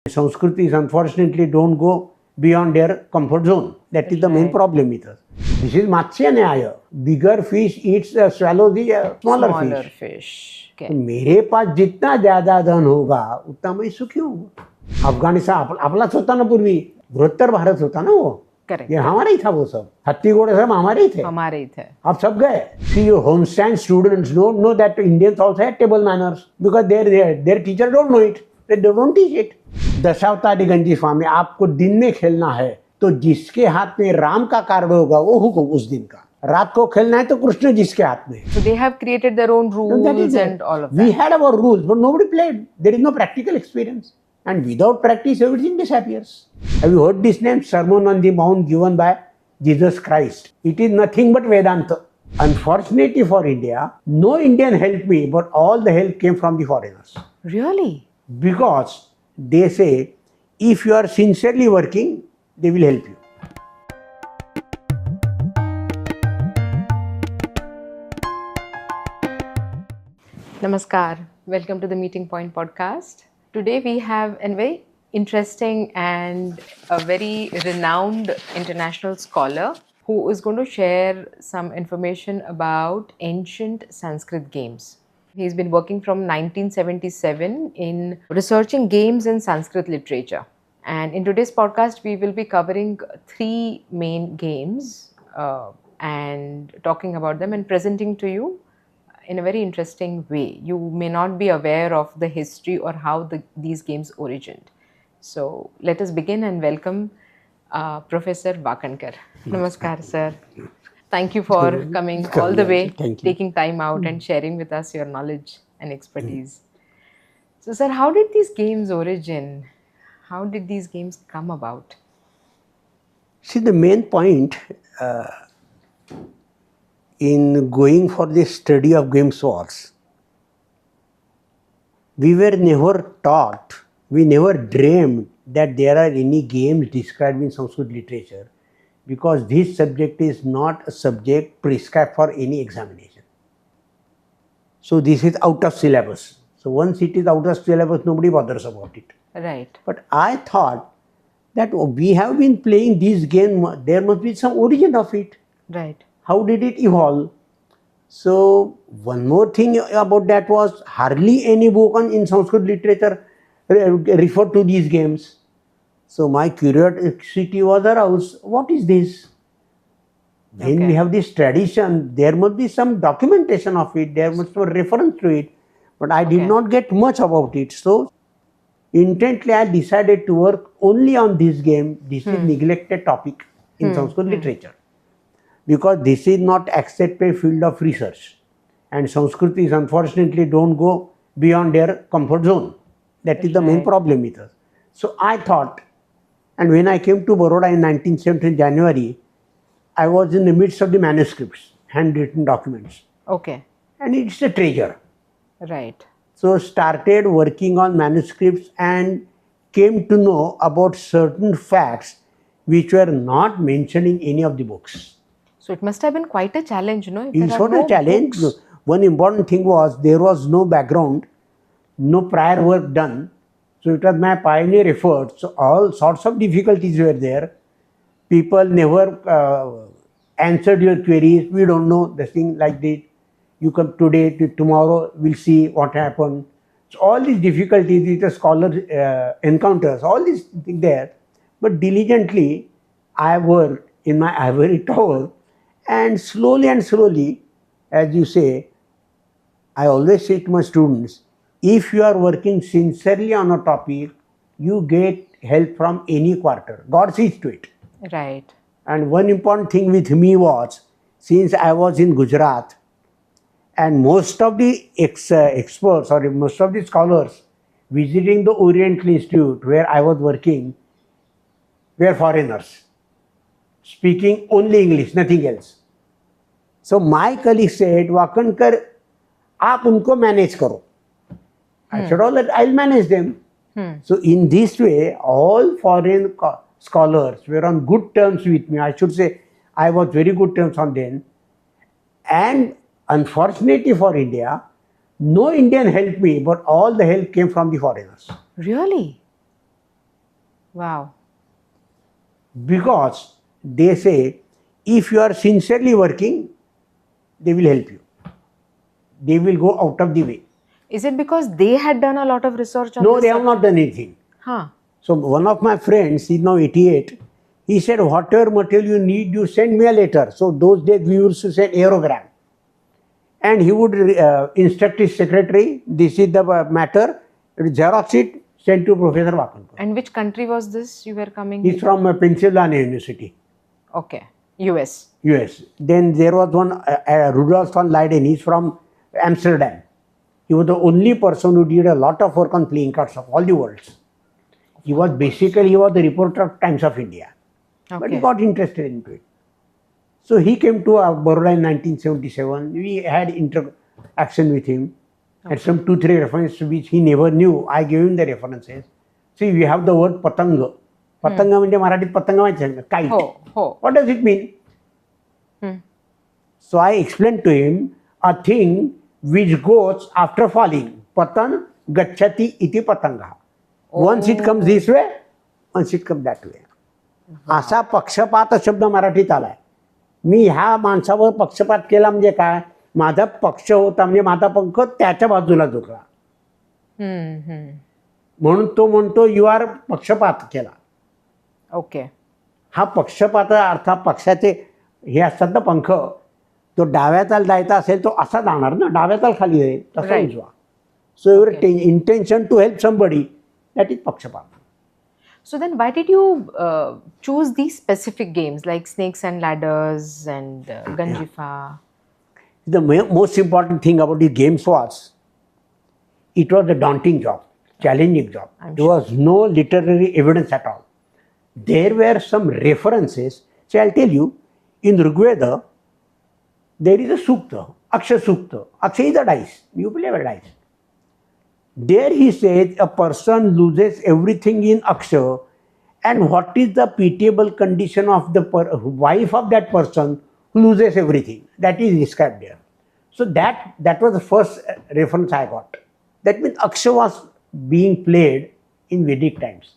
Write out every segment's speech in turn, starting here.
Sanskritis unfortunately don't go beyond their comfort zone. That is the main problem with us. This is Matsya Nyaya. Bigger fish eats swallows the smaller fish. Okay. तो मेरे पास जितना ज्यादा धन होगा उतना मैं सुखी हूँ. अफगानिस्तान आपलाच होता ना पूर्वी, बृहत्तर भारत होता ना वो. करेक्ट. ये हमारा ही था वो सब. हत्ती घोड़े सब हमारे ही थे. हमारे ही थे. अब सब गए. See, your homestand students know that Indians also had table manners because their teacher don't know it. They don't teach it. दशावतारी गंजीफा में आपको दिन में खेलना है तो जिसके हाथ में राम का कार्ड होगा वो हुकुम उस दिन का. रात को खेलना है तो कृष्ण जिसके हाथ में. So they have created their own rules and all of that. We had our rules, but nobody played. There is no practical experience. And without practice, everything disappears. Have you heard this name? Sermon on the Mount given by Jesus Christ. It is nothing but Vedanta. Unfortunately for India, no Indian helped me, but all the help came from the foreigners. Really? Because they say, if you are sincerely working, they will help you. Namaskar. Welcome to the Meeting Point podcast. Today we have a very interesting and a very renowned international scholar who is going to share some information about ancient Sanskrit games. He's been working from 1977 in researching games in Sanskrit literature. And in today's podcast, we will be covering three main games and talking about them and presenting to you in a very interesting way. You may not be aware of the history or how these games origined. So let us begin and welcome Professor Wakankar. Namaskar, sir. Thank you for coming all the way, taking time out and sharing with us your knowledge and expertise. So, sir, how did these games origin? How did these games come about? See, the main point in going for the study of games was, we were never taught, we never dreamed that there are any games described in Sanskrit literature, because this subject is not a subject prescribed for any examination. So this is out of syllabus. So once it is out of syllabus, nobody bothers about it. Right. But I thought that we have been playing this game, there must be some origin of it. Right. How did it evolve? So one more thing about that was, hardly any book in Sanskrit literature referred to these games. So my curiosity was aroused. What is this? When we have this tradition, there must be some documentation of it. There must be a reference to it. But I did not get much about it. So intently I decided to work only on this game. This is neglected topic in Sanskrit literature. Because this is not accepted field of research. And Sanskritis unfortunately don't go beyond their comfort zone. That is the main problem with us. So I thought, and when I came to Baroda in 1970 January, I was in the midst of the manuscripts, handwritten documents. Okay. And it's a treasure. Right. So started working on manuscripts and came to know about certain facts which were not mentioned in any of the books. So it must have been quite a challenge, no? It's not a challenge. Books. One important thing was, there was no background, no prior work done. So it was my pioneer effort. So all sorts of difficulties were there. People never answered your queries. We don't know the thing like this. You come today, tomorrow we'll see what happened. So all these difficulties which a scholar encounters, all these things there. But diligently I worked in my ivory tower, and slowly, as you say, I always say to my students, if you are working sincerely on a topic, you get help from any quarter. God sees to it. Right. And one important thing with me was, since I was in Gujarat, and most of the experts or most of the scholars visiting the Oriental Institute where I was working were foreigners, speaking only English, nothing else. So my colleague said, Wakankar, aap unko manage karo. I said, all that, I'll manage them. So in this way, all foreign scholars were on good terms with me. I should say, I was very good terms on them. And unfortunately for India, No Indian helped me, but all the help came from the foreigners. Really? Wow. Because they say if you are sincerely working, they will help you. They will go out of the way. Is it because they had done a lot of research on No, this they have subject? not done anything. Huh. So one of my friends, he's now 88, he said, whatever material you need, you send me a letter. So those days we used to send aerogram. And he would instruct his secretary, this is the matter, Xerox it, send to Professor Wakankar. And which country was this you were coming? He's from Pennsylvania University, Okay. US. US. Then there was one, Rudolf von Leiden, he's from Amsterdam. He was the only person who did a lot of work on playing cards of all the worlds. He was the reporter of Times of India. Okay. But he got interested into it. So he came to Baroda in 1977. We had interaction with him. Had some 2-3 references which he never knew. I gave him the references. See, we have the word patanga. Patanga means Marathi patanga means kite. Ho. What does it mean? So I explained to him a thing which goes after falling. Patan gacchati iti patanga. Once it comes this way, once it comes that way. असा पक्षपात शब्द मराठीत आलाय. मी ह्या माणसावर पक्षपात केला म्हणजे काय, माझा पक्ष होता म्हणजे माझा पंख त्याच्या बाजूला झुकला म्हणून तो म्हणतो यू आर पक्षपात केला. ओके. हा पक्षपात अर्थात पक्षाचे हे असतात ना पंख, तो डाव्याताल जायचा असेल तो असा जाणार ना, डाव्याताल खाली जाईल तसा उजवा. So your intention to help somebody, that is पक्षपात. So then why did you choose these specific games like snakes and ladders and Ganjifa? The most important thing about the games was, it was a daunting job, challenging job. There was no literary evidence at all. There were some references. So I'll tell you, in Rigveda, there is a sukta, Aksha Sukta. Aksha is a dice. You play with dice. There he says a person loses everything in Aksha, and what is the pitiable condition of the wife of that person who loses everything. That is described there. So that was the first reference I got. That means Aksha was being played in Vedic times.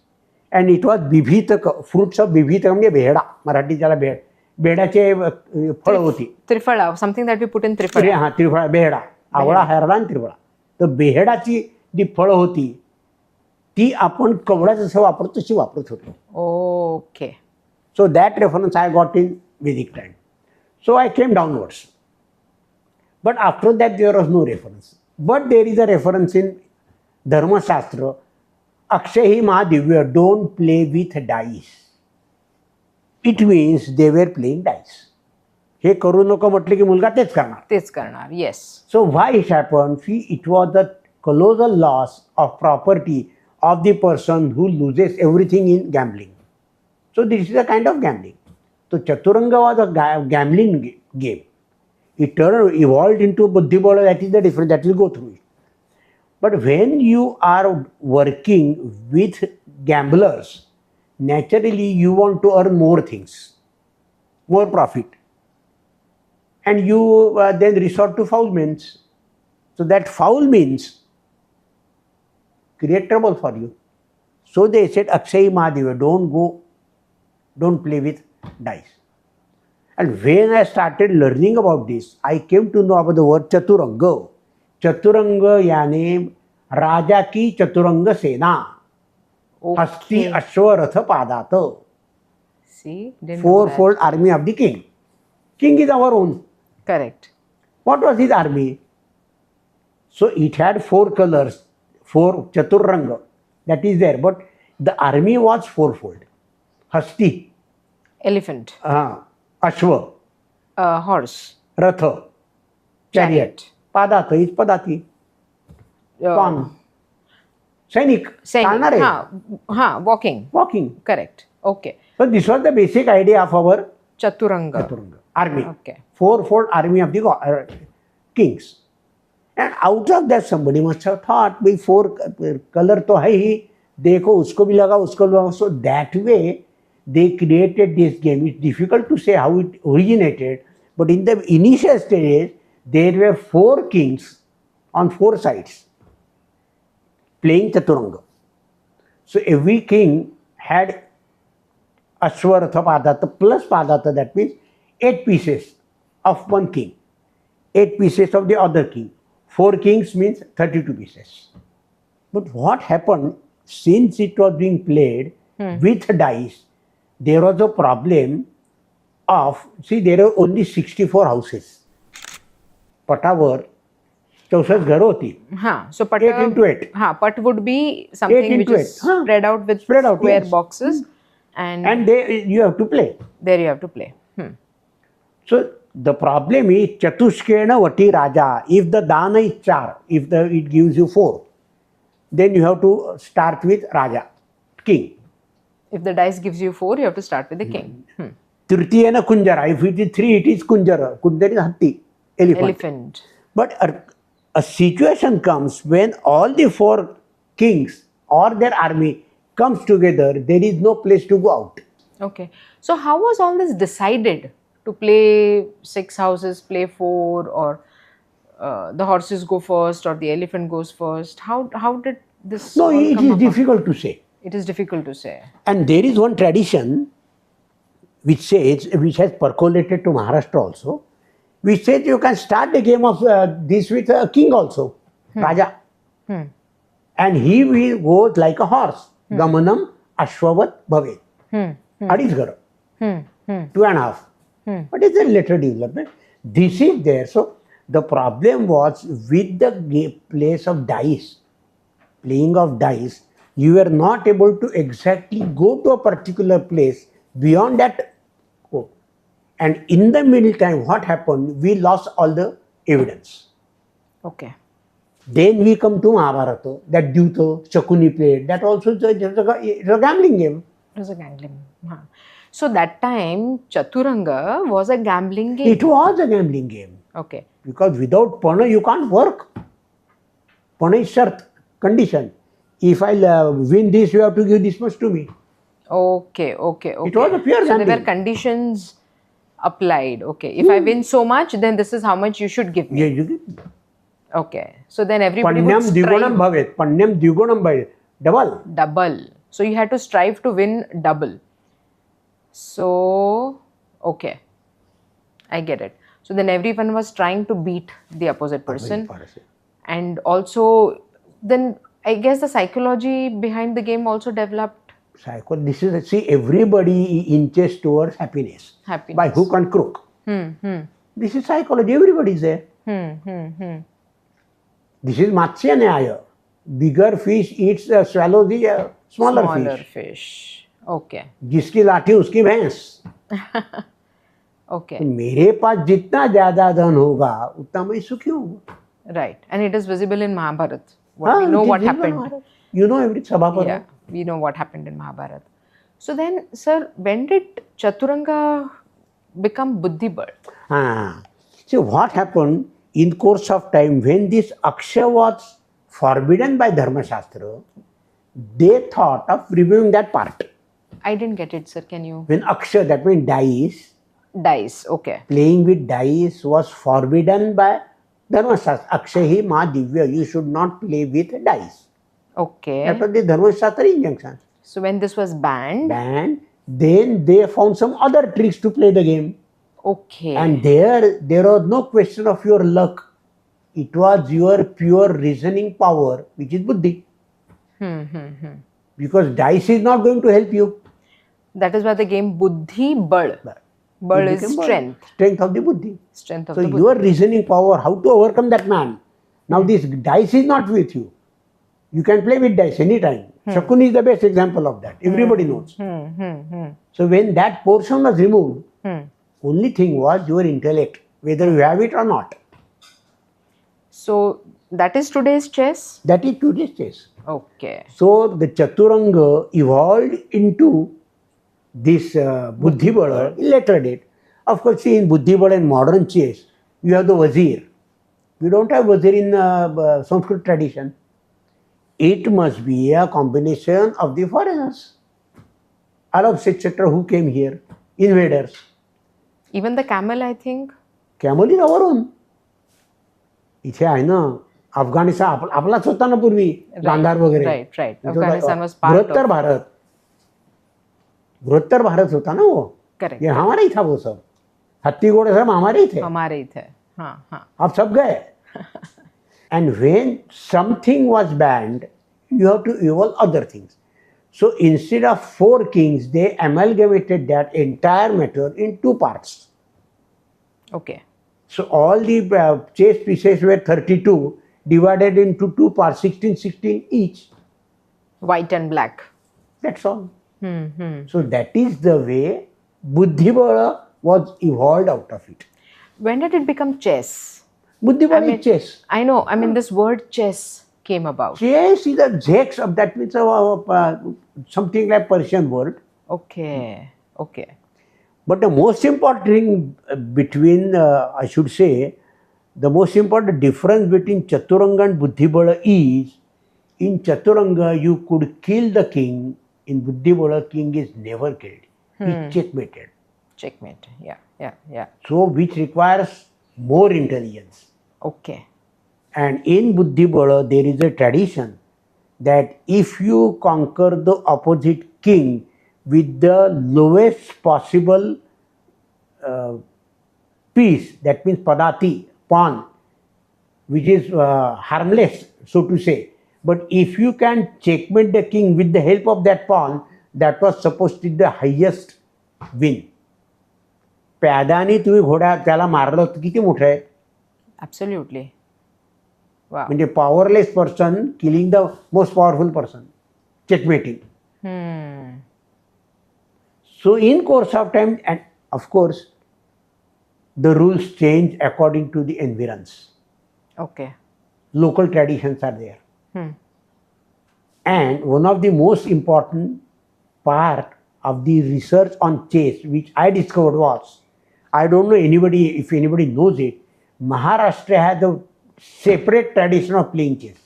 And it was Bibhitaka, fruits of Bibhitaka म्हणजे बेहडा, मराठी त्याला बेहडाचे फळ होती. त्रिफळा, something that we put in त्रिफळा. हां, त्रिफळा, बेहडा, आवळा, हरडा आणि त्रिफळा. तर बेहडाची जी फळं होती ती आपण कवडा जसं वापरतो तशी वापरत होतो. Okay. So that reference I got in Vedic time. So I came downwards. But after that there was no reference. But there is a reference in Dharmashastra. अक्षय ही महादिव्य, don't play with dice. It means they were playing dice. हे करू नको म्हटलं की मुलगा तेच करणार. Yes. So why it happen, it was the colossal loss of property of the person who loses everything in gambling. So this is a kind of gambling. So Chaturanga was a gambling game. It evolved into Buddhibala, that is the difference, that will go through it. But when you are working with gamblers, naturally you want to earn more things, more profit. And you then resort to foul means. So that foul means create trouble for you. So they said, Akshay Mahadeva, don't play with dice. And when I started learning about this, I came to know about the word Chaturanga. Chaturanga yani Raja ki Chaturanga Sena. Hasti Ashwa Ratha Padata. See? Fourfold army of the king. King is our own. Correct. What was his army? So it had 4 colors. 4 Chaturanga, that is there, but the army was fourfold. Hasti, elephant, Ashwa, horse, Ratha, chariot, Padata is Padati, Pan, Sainik, walking. Correct. Okay. So this was the basic idea of our Chaturanga army. Okay. Fourfold army of the kings. And out of that somebody must have thought, भाई 4 color तो है ही, देखो उसको भी लगा, उसको भी लगा. So that way they created this game. It's difficult to say how it originated, but in the initial stages there were 4 kings on 4 sides playing Chaturanga. So every king had Ashwartha Padatha plus Padatha, that means 8 pieces of one king, 8 pieces of the other king. 4 kings means 32 pieces. But what happened, since it was being played with dice, there was a problem of, see, there are only 64 houses. पटावर 64 घर होती. So 8 into 8. Pat would be something which is spread out with square yes. boxes. And you have to play. There you have to play. So the problem is Chatushkena Vati Raja. If the Dana is 4, if it gives you 4, then you have to start with Raja, king. If the dice gives you 4, you have to start with the king. Tritiyena Kunjara. If it is 3, it is Kunjara. Kunjara is Hatti, elephant. But a situation comes when all the 4 kings or their army comes together, there is no place to go out. Okay. So how was all this decided? To play 6 houses, play 4, or the horses go first, or the elephant goes first? How did this? No, it is difficult to say. It is difficult to say. And there is one tradition which has percolated to Maharashtra also, which says you can start the game of this with a king also, Raja. And he will go like a horse. Gamanam Ashwavat Bhavet. Adis 2.5. But it's a later development. This is there. So the problem was with the place of dice, playing of dice, you were not able to exactly go to a particular place beyond that. And in the middle time, what happened? We lost all the evidence. Okay. Then we come to Mahabharata, that Dyuta, Shakuni played. That also is a gambling game. It was a gambling. So that time, Chaturanga was a gambling game. It was a gambling game. Okay. Because without Pana, you can't work. Pana is shart, condition. If I win this, you have to give this much to me. Okay. It was a pure So gambling. there were conditions applied. Okay. If I win so much, then this is how much you should give me. Yeah, you give. Okay. So then everybody would Panyam strive. Digunam Bhavet. Panyam Digunam Bhavet. Double. So you had to strive to win double. So, okay. I get it. So then everyone was trying to beat the opposite person. And also, then I guess the psychology behind the game also developed. This is, see, everybody inches towards happiness. By hook and crook. This is psychology. Everybody is there. This is Matsya Nyaya. Bigger fish eats, swallows the smaller fish. Okay. जिसकी लाठी उसकी भैंस. Okay. मेरे पास जितना ज्यादा धन होगा उतना मैं सुखी होऊंगा. Right. And it is visible in Mahabharata. We know what happened. You know every Sabha. Yeah, we know what happened in Mahabharata. So then, sir, when did Chaturanga become Buddhi Bal? So what happened in course of time, when this Akshay was forbidden by Dharma Shastra, they thought of removing that part. I didn't get it, sir. Can you? When Akshay, that means dice. Dice, okay. Playing with dice was forbidden by Dharma Shastra. Akshay hi ma divya, you should not play with dice. Okay. That was the Dharma Shastra injunction. So when this was banned? Then they found some other tricks to play the game. Okay. And there was no question of your luck. It was your pure reasoning power, which is buddhi. Because dice is not going to help you. That is why the game Buddhi Bal. Bal is strength. Strength of the buddhi. Strength of the buddhi. So your reasoning power, how to overcome that man. Now this dice is not with you. You can play with dice anytime. Shakuni is the best example of that. Everybody knows. So when that portion was removed, only thing was your intellect, whether you have it or not. So that is today's chess? That is today's chess. Okay. So the Chaturanga evolved into this Buddhi Bala later date. Of course, see, in Buddhi Bala and modern chess, you have the Wazir. We don't have Wazir in Sanskrit tradition. It must be a combination of the foreigners. Arabs, etc., who came here, invaders. Even the camel, I think. Camel is our own. इथे आहे ना अफगाणिस्तान आपलाच होता ना पूर्वी गांधार वगैरे. Right. Afghanistan was part of Bharat. बृहत्तर Bharat होता ना वो, करेक्ट, ये हमारा ही था वो सब, हत्ती घोड़े सब हमारे ही थे, हमारे ही थे. हाँ हाँ. आप सब गए. And when something was banned, you have to evolve other things. So instead of 4 kings, they amalgamated that entire matter in 2 parts. Okay. So all the chess pieces were 32, divided into 2 parts, 16, 16 each. White and black. That's all. So that is the way Buddhibala was evolved out of it. When did it become chess? Buddhibala is chess. I know. I mean, this word chess came about. Chess is a zex of that means something like Persian word. Okay. Okay. But the most important thing between, I should say, the most important difference between Chaturanga and Buddhibala is, in Chaturanga you could kill the king, in Buddhibala king is never killed. He's checkmated. Checkmate. Yeah. Yeah. Yeah. So which requires more intelligence. Okay. And in Buddhibala there is a tradition that if you conquer the opposite king with the lowest possible piece, that means padati, pawn, which is harmless, so to say. But if you can checkmate the king with the help of that pawn, that was supposed to be the highest win. प्यादानी तुम्ही घोडा त्याला मारलं तर किती मोठं आहे. Absolutely. Wow. म्हणजे powerless person killing the most powerful person, checkmating. So in course of time, and of course the rules change according to the environs. Okay. Local traditions are there. And one of the most important part of the research on chess which I discovered was, I don't know if anybody knows it, Maharashtra has a separate tradition of playing chess.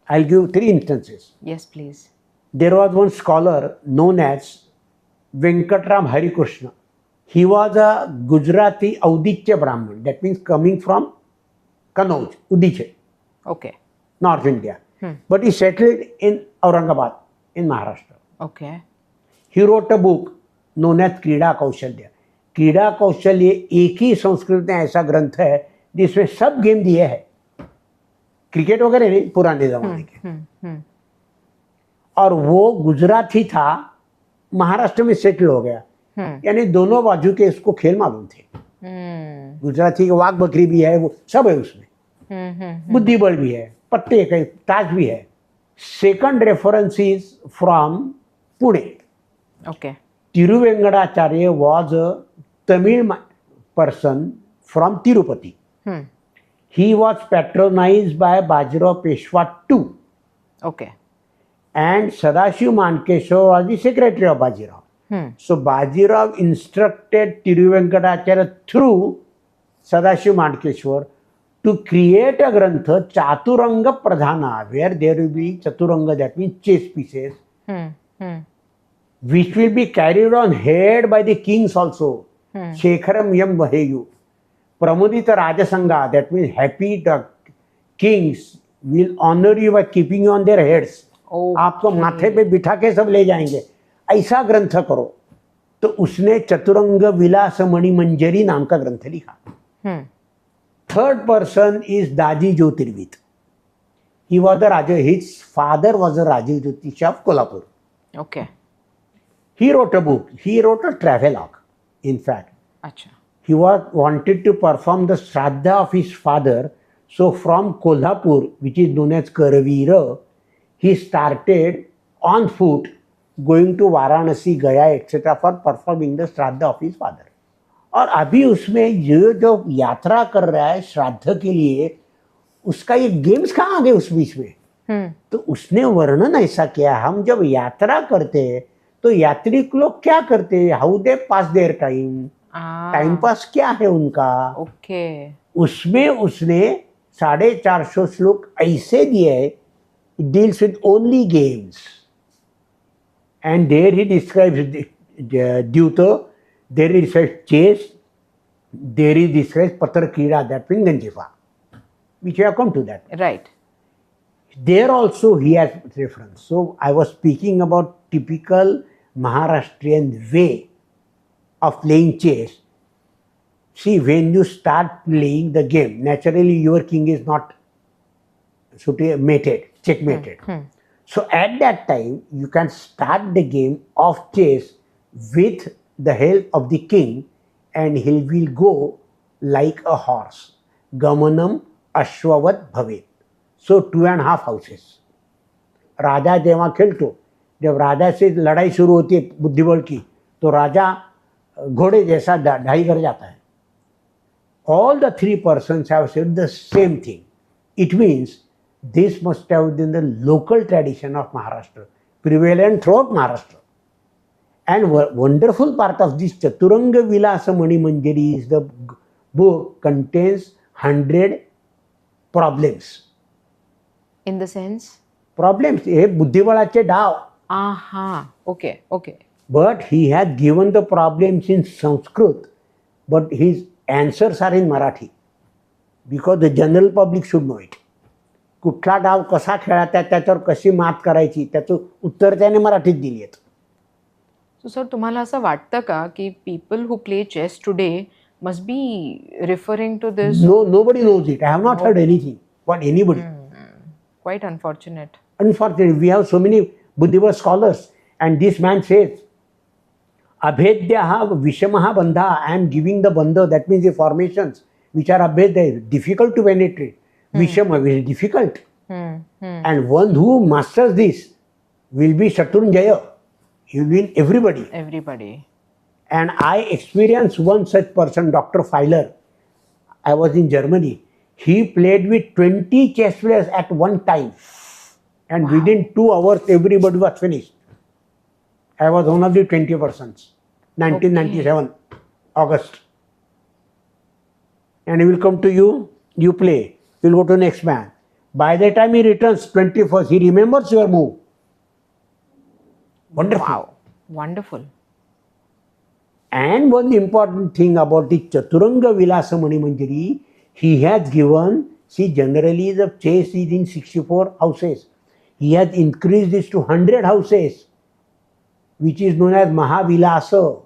I'll give 3 instances. Yes, please. There was one scholar known as Venkatram Harikrishna. He was a Gujarati Auditya Brahmin, that means coming from Kanauj, Udiche, Okay. North India. But he settled in Aurangabad, in Maharashtra. Okay. He wrote a book known as क्रीड़ा कौशल्य. क्रीड़ा कौशल्य एक ही संस्कृत में ऐसा ग्रंथ है जिसमें सब गेम दिए हैं, क्रिकेट वगैरह नहीं, पुराने जमाने के. और वो गुजराती था, महाराष्ट्र में सेटल हो गया. यानी दोनों बाजू के इसको खेल मालूम थे. गुजराती के वाघ बकरी भी है, वो सब है उसमें. बुद्धिबल भी है, पत्ते के ताज भी है. Second reference is from Pune. Okay. Tiruvengadacharya was a Tamil person from Tirupati. He was patronized by Bajirao Peshwa too. Okay. And Sadashiv Mankeshwar was the secretary of Bajirao. So Bajirao instructed Tiruvengadacharya through Sadashiv Mankeshwar to create a grantha Chaturanga Pradhana, where there will be Chaturanga, that means chess pieces, which will be carried on head by the kings also. Shekharam Yam Vaheyu. Pramudita Rajasanga, that means happy kings will honor you by keeping you on their heads. आपको माथे पे बिठा के सब ले जाएंगे, ऐसा ग्रंथ करो. तो उसने चतुरंग विलास मणि मंजरी नाम का ग्रंथ लिखा. Third person is Daji Jyotirvid. He was the Raja, his father was a Raja Jyotish of Kolhapur. Okay. He wrote a book, he wrote a travelogue, in fact. Acha. He wanted to perform the Shraddha of his father. So from Kolhapur, which is known as Karavira, he started on foot going to Varanasi, Gaya, etc. for performing the Shraddha of his father. और अभी उसमें ये जो यात्रा कर रहा है श्राद्ध के लिए, उसका ये गेम्स कहाँ आ गए उस बीच में. तो उसने वर्णन ऐसा किया, हम जब यात्रा करते हैं तो यात्री लोग क्या करते हैं, how they pass their time, time pass क्या है उनका. Okay. उसमें उसने 450 श्लोक ऐसे दिए है, deals with only games. And there he describes dyuta, there is a chess, there is described Patar Kira, that means Ganjifa, which we have come to that. Right. There also he has reference. So I was speaking about typical Maharashtrian way of playing chess. See, when you start playing the game, naturally your king is not mated, checkmated. So at that time, you can start the game of chess with the help of the king, and he will go like a horse. Gamanam ashwavat bhavet. So 2.5 houses. राजा जेव्हा खेळतो, जब राजा से लड़ाई शुरू होती है बुद्धिबल की, तो राजा घोड़े जैसा ढाई कर जाता है. All the three persons have said the same thing. It means this must have been the local tradition of Maharashtra, prevalent throughout Maharashtra. And wonderful part of this Chaturanga Vilasa Mani Manjari is the book contains 100 problems. In the sense? Problems, hey बुद्धिबळाचे Dow. Aha, okay. But he has given the problems in Sanskrit, but his answers are in Marathi, because the general public should know it. कुठला डाव कसा खेळायचा, त्याच्यावर कशी मात करायची, त्याचं उत्तर त्याने मराठीत दिली आहेत. So sir, तुम्हाला असं वाटतं का की people who play chess today must be referring to this? No, nobody knows it. I have not heard anything about anybody. Quite unfortunate. Unfortunately, we have so many Buddhist scholars, and this man says, Abhedyaha Vishamaha Bandha. I am giving the bandha, that means the formations which are abhedya, difficult to penetrate. Vishama is difficult. And one who masters this will be Shatrunjaya. He will win everybody. Everybody. And I experienced one such person, Dr. Feiler. I was in Germany. He played with 20 chess players at one time. And within 2 hours, everybody was finished. I was one of the 20 persons. 1997, August. And he will come to you, you play. You will go to next man. By the time he returns 21st, he remembers your move. Wonderful. Wow, wonderful. And one important thing about the Chaturanga Vilasa Mani Manjari, he has given, see, generally the chess is in 64 houses. He has increased this to 100 houses, which is known as Mahavilasa.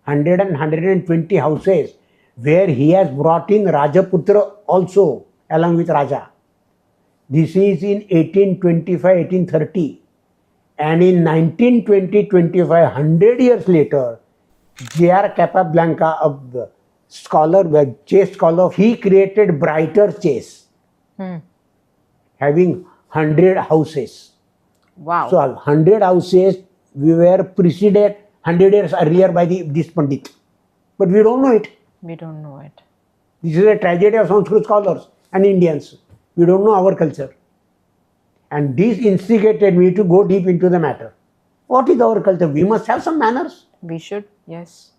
100 and 120 houses, where he has brought in Rajaputra also, along with Raja. This is in 1825, 1830. And in 1920-25, 100 years later, J.R. Capablanca, a scholar, chess scholar, he created brighter chess, having 100 houses. Wow. So 100 houses, we were preceded 100 years earlier by this Pandit. But we don't know it. We don't know it. This is a tragedy of Sanskrit scholars and Indians. We don't know our culture. And this instigated me to go deep into the matter. What is our culture? We must have some manners. We should, yes.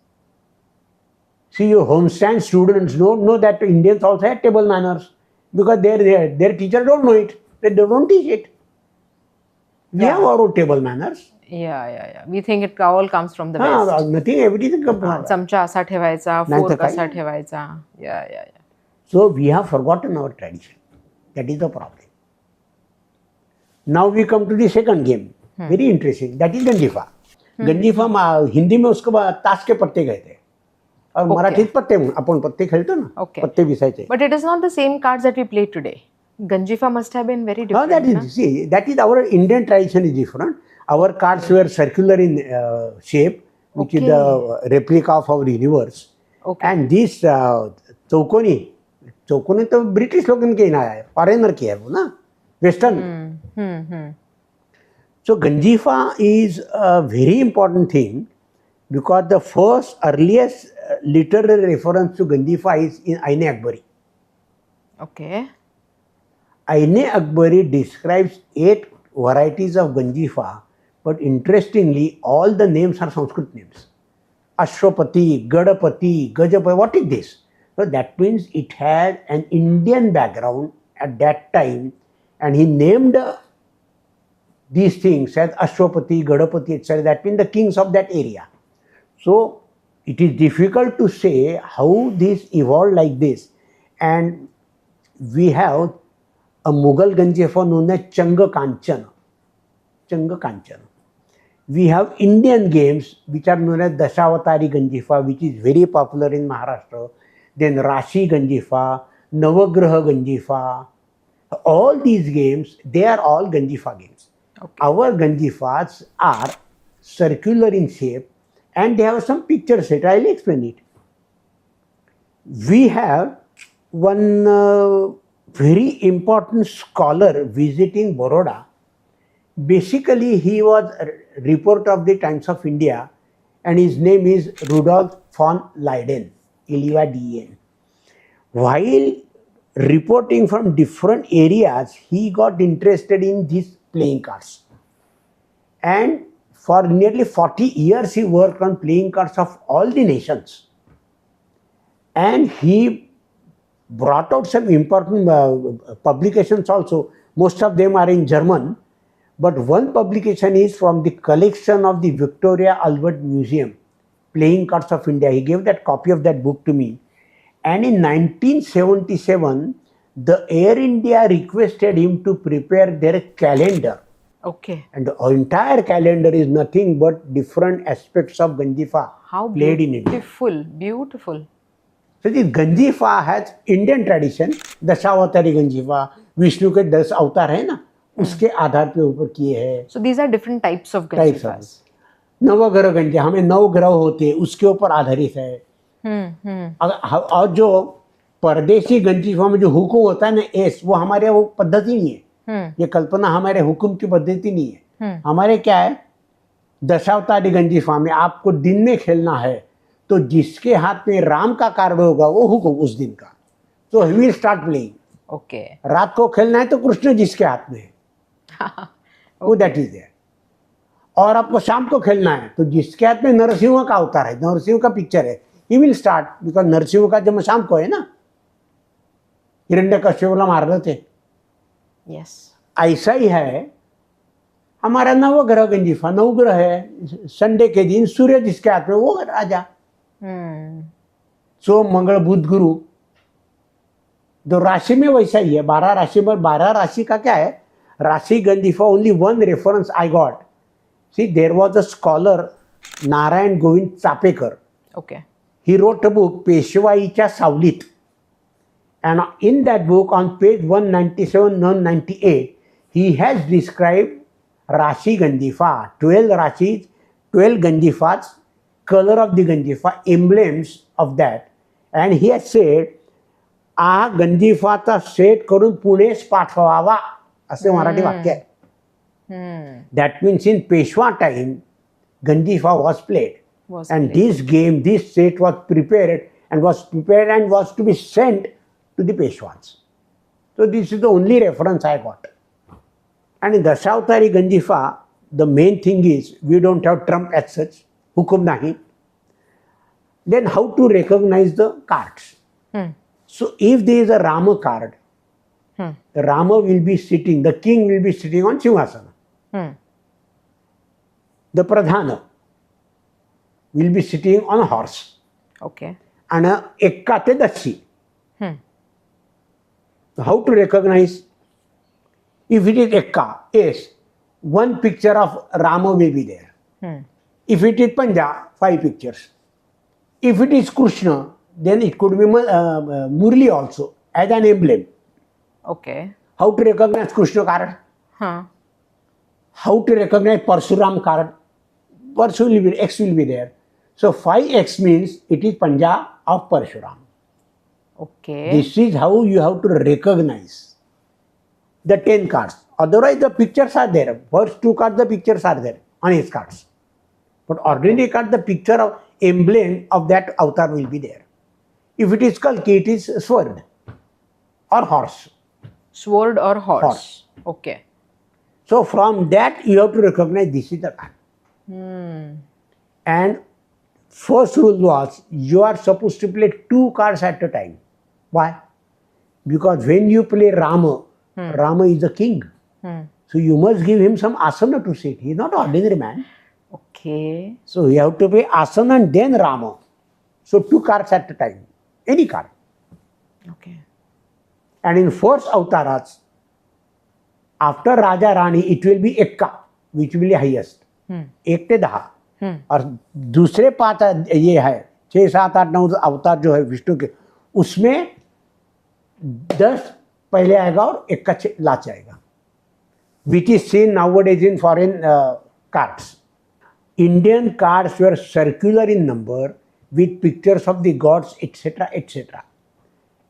See, your homestand students know that Indians also have table manners, because their teacher don't know it. They don't teach it. We have our own table manners. Yeah. We think it all comes from the West. Nothing, everything comes from चमचा असा ठेवायचा, fork असा ठेवायचा. Yeah. So we have forgotten our tradition. That is the problem. Now we come to the second game. Very interesting. That is Ganjifa. Ganjifa, Hindi में उसको ताश के पत्ते कहते हैं, और मराठीत पत्ते, अपन पत्ते खेलते ना, पत्ते बिसायचे. But it is not the same cards that we play today. Ganjifa must have been very different. That is our Indian tradition is different. Our cards were circular in shape, which is the replica of our universe. And this चौकोनी तो British लोगों के ही ना है, foreigner की है वो ना, western. So Ganjifa is a very important thing, because the first earliest literary reference to Ganjifa is in Aine Akbari. Okay. Aine Akbari describes 8 varieties of Ganjifa, but interestingly, all the names are Sanskrit names. Ashwapati, Gadapati, Gajapati, what is this? So that means it had an Indian background at that time, and he named these things as Ashwapati, Gadapati, etc. That means the kings of that area. So it is difficult to say how this evolved like this. And we have a Mughal Ganjifa known as Changa Kanchana. We have Indian games which are known as Dashavatari Ganjifa, which is very popular in Maharashtra. Then Rashi Ganjifa, Navagraha Ganjifa. All these games, they are all Ganjifa games. Okay. Our Ganjifas are circular in shape and they have some picture set. I will explain it. We have one very important scholar visiting Baroda. Basically, he was a reporter of the Times of India and his name is Rudolf von Leyden, L-E-Y-D-E-N. While reporting from different areas, he got interested in these playing cards. And for nearly 40 years, he worked on playing cards of all the nations. And he brought out some important publications also. Most of them are in German. But one publication is from the collection of the Victoria Albert Museum, Playing Cards of India. He gave that copy of that book to me. And in 1977, the Air India requested him to prepare their calendar. Okay. And the entire calendar is nothing but different aspects of Ganjifa played in India. Beautiful, beautiful. So this Ganjifa has Indian tradition. Dashavatari Ganjifa, Vishnu के 10 अवतार है ना, उसके आधार पे ऊपर किए हैं. So these are different types of Ganjifas. नवग्रह गंजिफा, हमें 9 ग्रह होते हैं, उसके ऊपर आधारित है. और जो परदेशी गंजिफा में जो हुकुम होता है ना, एस, वो हमारे वो पद्धति नहीं है. ये कल्पना हमारे हुकुम की पद्धति नहीं है. हमारे क्या है, दशावतारी गंजिफा में आपको दिन में खेलना है तो जिसके हाथ में राम का कार्ड होगा वो हुकुम उस दिन का. तो ही विल स्टार्ट प्लेइंग. ओके. रात को खेलना है तो कृष्ण जिसके हाथ में है वो दैट इज देयर. और आपको शाम को खेलना है तो जिसके हाथ में नरसिंह का अवतार है, नरसिंह का पिक्चर है, he will start. Because Narasimha का जन्म शाम को है ना, हिरण्यकश्यप मार रहे थे. यस. ऐसा ही है हमारा नवग्रह गंजिफा. 9 ग्रह है, संडे के दिन सूर्य जिसके हाथ में वो राजा. सोम मंगल बुध गुरु. तो राशि में वैसा ही है. 12 राशि में, 12 राशि का क्या है, Rashi Ganjifa. Only one reference I got. See, there was a scholar Narayan Govind Chapekar. Okay. He wrote a book पेशवाईच्या सावलीत. And in that book, on page 197 198, he has described Rashi Ganjifa, 12 Rashis, 12 Ganjifas, color of the Ganjifa, emblems of that. And he has said, आ गंजिफाचा set करून पुणेस पाठवावा, असे मराठी वाक्य आहे. That means in Peshwa time, Ganjifa was played. And this game, this set was prepared and was to be sent to the Peshwas. So this is the only reference I got. And in Dashavatari Ganjifa, the main thing is we don't have trump as such, hukum nahi. Then how to recognize the cards? So if there is a Rama card, the Rama will be sitting, the king will be sitting on Simhasana. The Pradhana will be sitting on a horse. Okay. And a Ekka te Dashi. How to recognize? If it is Ekka, yes, one picture of Rama will be there. If it is Panja, 5 pictures. If it is Krishna, then it could be Murli also as an emblem. Okay. How to recognize Krishna card? How to recognize Parsuram card? Parsu will be, X will be there. So 5X means it is Panja of Parshuram. Okay. This is how you have to recognize the 10 cards. Otherwise, the pictures are there. First 2 cards, the pictures are there on his cards. But ordinary card, the picture of emblem of that avatar will be there. If it is Kalki, it is sword or horse. Sword or horse. Okay. So from that, you have to recognize this is the card. And first rule was you are supposed to play 2 cards at a time. Why? Because when you play Rama, Rama is the king. So you must give him some asana to sit. He is not an ordinary man. Okay. So you have to play asana and then Rama. So 2 cards at a time. Any card. Okay. And in first avtaras, after Raja Rani, it will be Ekka, which will be highest. 1 ते 10 और दूसरे 5 ये है 6, 7, 8, 9 अवतार जो है विष्णु के, उसमें 10 पहले आएगा और 1 का लास्ट आएगा, which is seen nowadays in foreign cards. Indian cards were circular in number with pictures of the gods, etc., etc.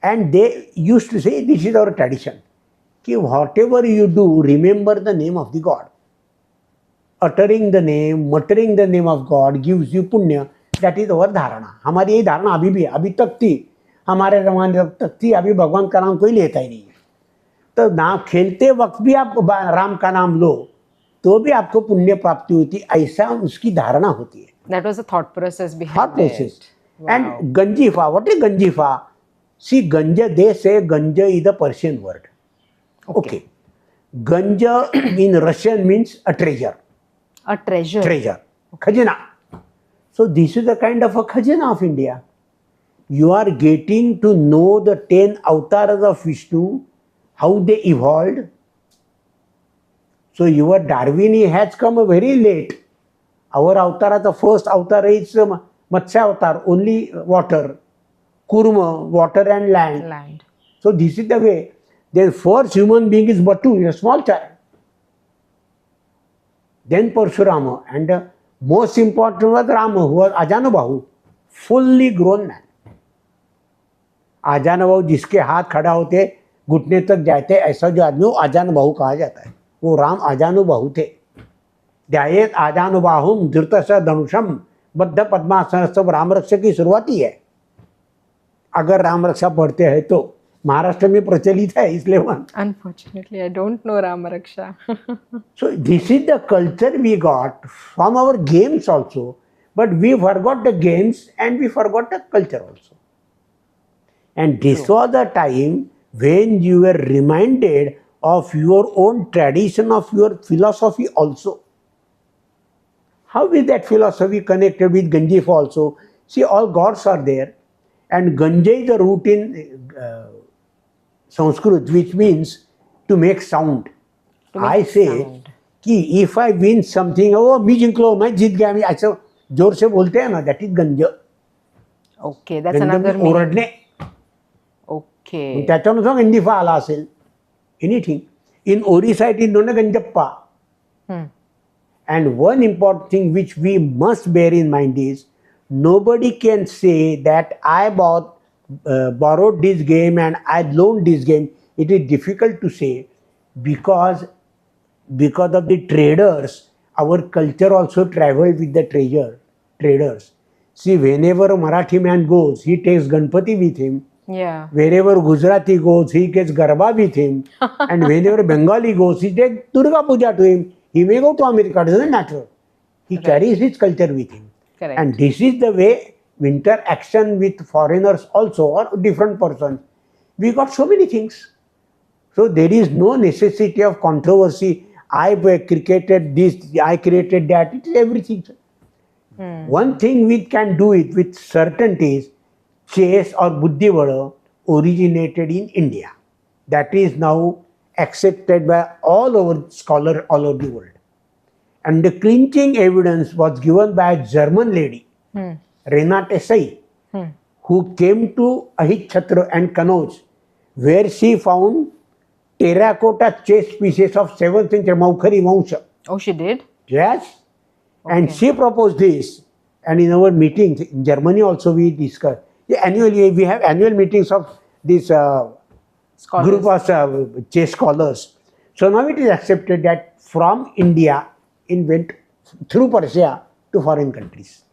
And they used to say, this is our tradition, कि whatever you do, remember the name of the god. Uttering the name, muttering the name of God gives you punya. That is our धारणा. हमारी यही धारणा अभी भी है, अभी तक थी, हमारे जमाने तक थी. अभी भगवान का नाम कोई लेता ही नहीं है. तो नाम खेलते वक्त भी आप राम का नाम लो तो भी आपको पुण्य प्राप्ति होती, ऐसा उसकी धारणा होती है. That was the thought process behind Thought process. it. Wow. And Ganjifa, what is Ganjifa? See, Ganja, they say Ganja is a Persian word. Okay. Ganja in Russian means a treasure. A treasure. Treasure. Khajana. So this is the kind of a khajana of India. You are getting to know the 10 avatars of Vishnu, how they evolved. So your Darwini has come very late. Our avatar, the first avatar is Matsya avatar, only water. Kurma, water and land. So this is the way. The first human being is Batu, a small child. Then Parshurama, and the most important was Rama, who was Ajanubahu, fully grown man. Ajanubahu, जिसके हाथ खड़ा होते घुटने तक जाते, ऐसा जो आदमी वो आजानुबाहु कहा जाता है. वो राम आजानुबाहु थे. ध्यायेत आजानुबाहुम धृतस्य धनुषम बद्ध पद्मासन, सब राम रक्षा की शुरुआत ही है. अगर राम रक्षा पढ़ते हैं तो महाराष्ट्र में प्रचलित है, इसलिए Unfortunately, I don't know Rama Raksha. So this is the culture we got from our games also, but we forgot the games and we forgot the culture also. And this was the time when you were reminded of your own tradition, of your philosophy also. How is that philosophy connected with Ganjifa also? See, all gods are there, and Ganja is the root in Sanskrit, which means to make sound. I say कि if I win something, oh मैं जिंकलो, मैं जीत गया, मैं ऐसा जोर से बोलते हैं ना, that is Ganja. Okay, that's another meaning. ओरडणे. Okay. त्याच्यानुसार गंजिफा आला असेल. Anything. In Orissa it is known as Ganjappa. And one important thing which we must bear in mind is, nobody can say that I borrowed this game and I loaned this game. It is difficult to say because of the traders, our culture also traveled with the traders. See, whenever a Marathi man goes, he takes Ganpati with him. Yeah. Wherever Gujarati goes, he gets Garba with him. And whenever Bengali goes, he takes Durga Puja to him. He may go to America, it doesn't matter. He carries his culture with him. Correct. And this is the way interaction with foreigners also, or different persons. We got so many things. So there is no necessity of controversy. I created this, I created that. It is everything. One thing we can do it with certainty is, chess or Buddhi Vada originated in India. That is now accepted by all our scholars all over the world. And the clinching evidence was given by a German lady, Renate Say, who came to Ahitchhatra and Kanauj, where she found terracotta chess pieces of 7th century Maukhari Vansha. Oh, she did? Yes. And she proposed this. And in our meetings in Germany also we discussed. Annually, we have annual meetings of this group of chess scholars. So now it is accepted that from India, it went through Persia to foreign countries.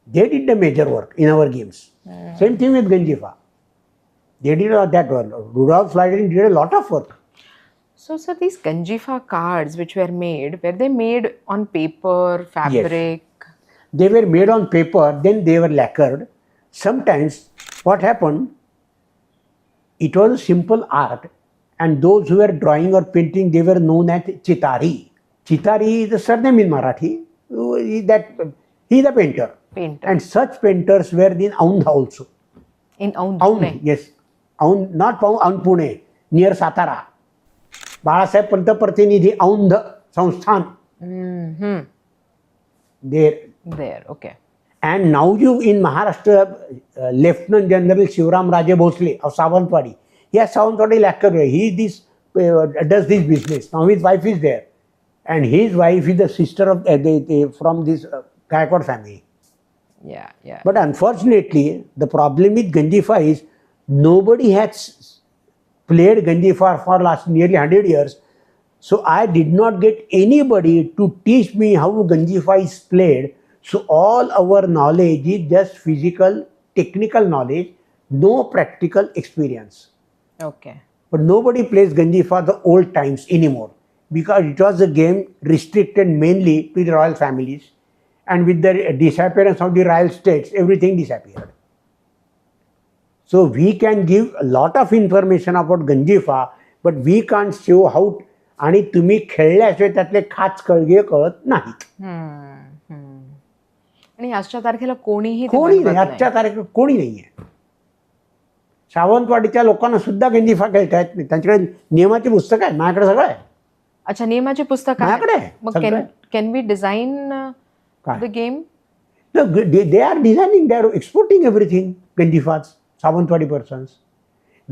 They did the major work in our games. Same thing with Ganjifa. They did that work. Rudolf Schleiden did a lot of work. So these Ganjifa cards which were they made on paper, fabric? Yes. They were made on paper, then they were lacquered. Sometimes what happened, it was a simple art, and those who were drawing or painting, they were known as Chitari. Chitari is a surname in Marathi. He is a painter. And such painters were in Aundh also. In Aundh? Aundh, yes. Aundh, not Aundh Pune, near Satara. Balasaheb पंतप्रतिनिधी औंध संस्थान. There, okay. And now you in Maharashtra, Lieutenant General Shivram Raje Bhosle of Savantwadi. He has Savantwadi Lexicography. Does this business. Now his wife is there. And his wife is the sister of from this Gaikwad family. Yeah, yeah. But unfortunately, the problem with Ganjifa is nobody has played Ganjifa for last nearly 100 years. So I did not get anybody to teach me how Ganjifa is played. So all our knowledge is just physical, technical knowledge, no practical experience. Okay. But nobody plays Ganjifa the old times anymore because it was a game restricted mainly to the royal families, and with the disappearance of the royal states, everything disappeared. So we can give a lot of information about Ganjifa, but we can't show how. आणि तुम्ही खेळल्याशिवाय त्यातले खास कळगे कळत नाहीत. आणि आजच्या तारखेला कोणी नाही, आजच्या तारखेला कोणी नाहीये. सावंतवाडीच्या लोकांना सुद्धा गंजिफा खेळता येत नाही. त्यांच्याकडे नियमाची पुस्तक आहे, माझ्याकडे सगळं आहे. अच्छा, नियमाची पुस्तक माझ्याकडे आहे. मग can we design the game? They are designing, they are exporting everything. Ganjifas, Sawantwadi persons,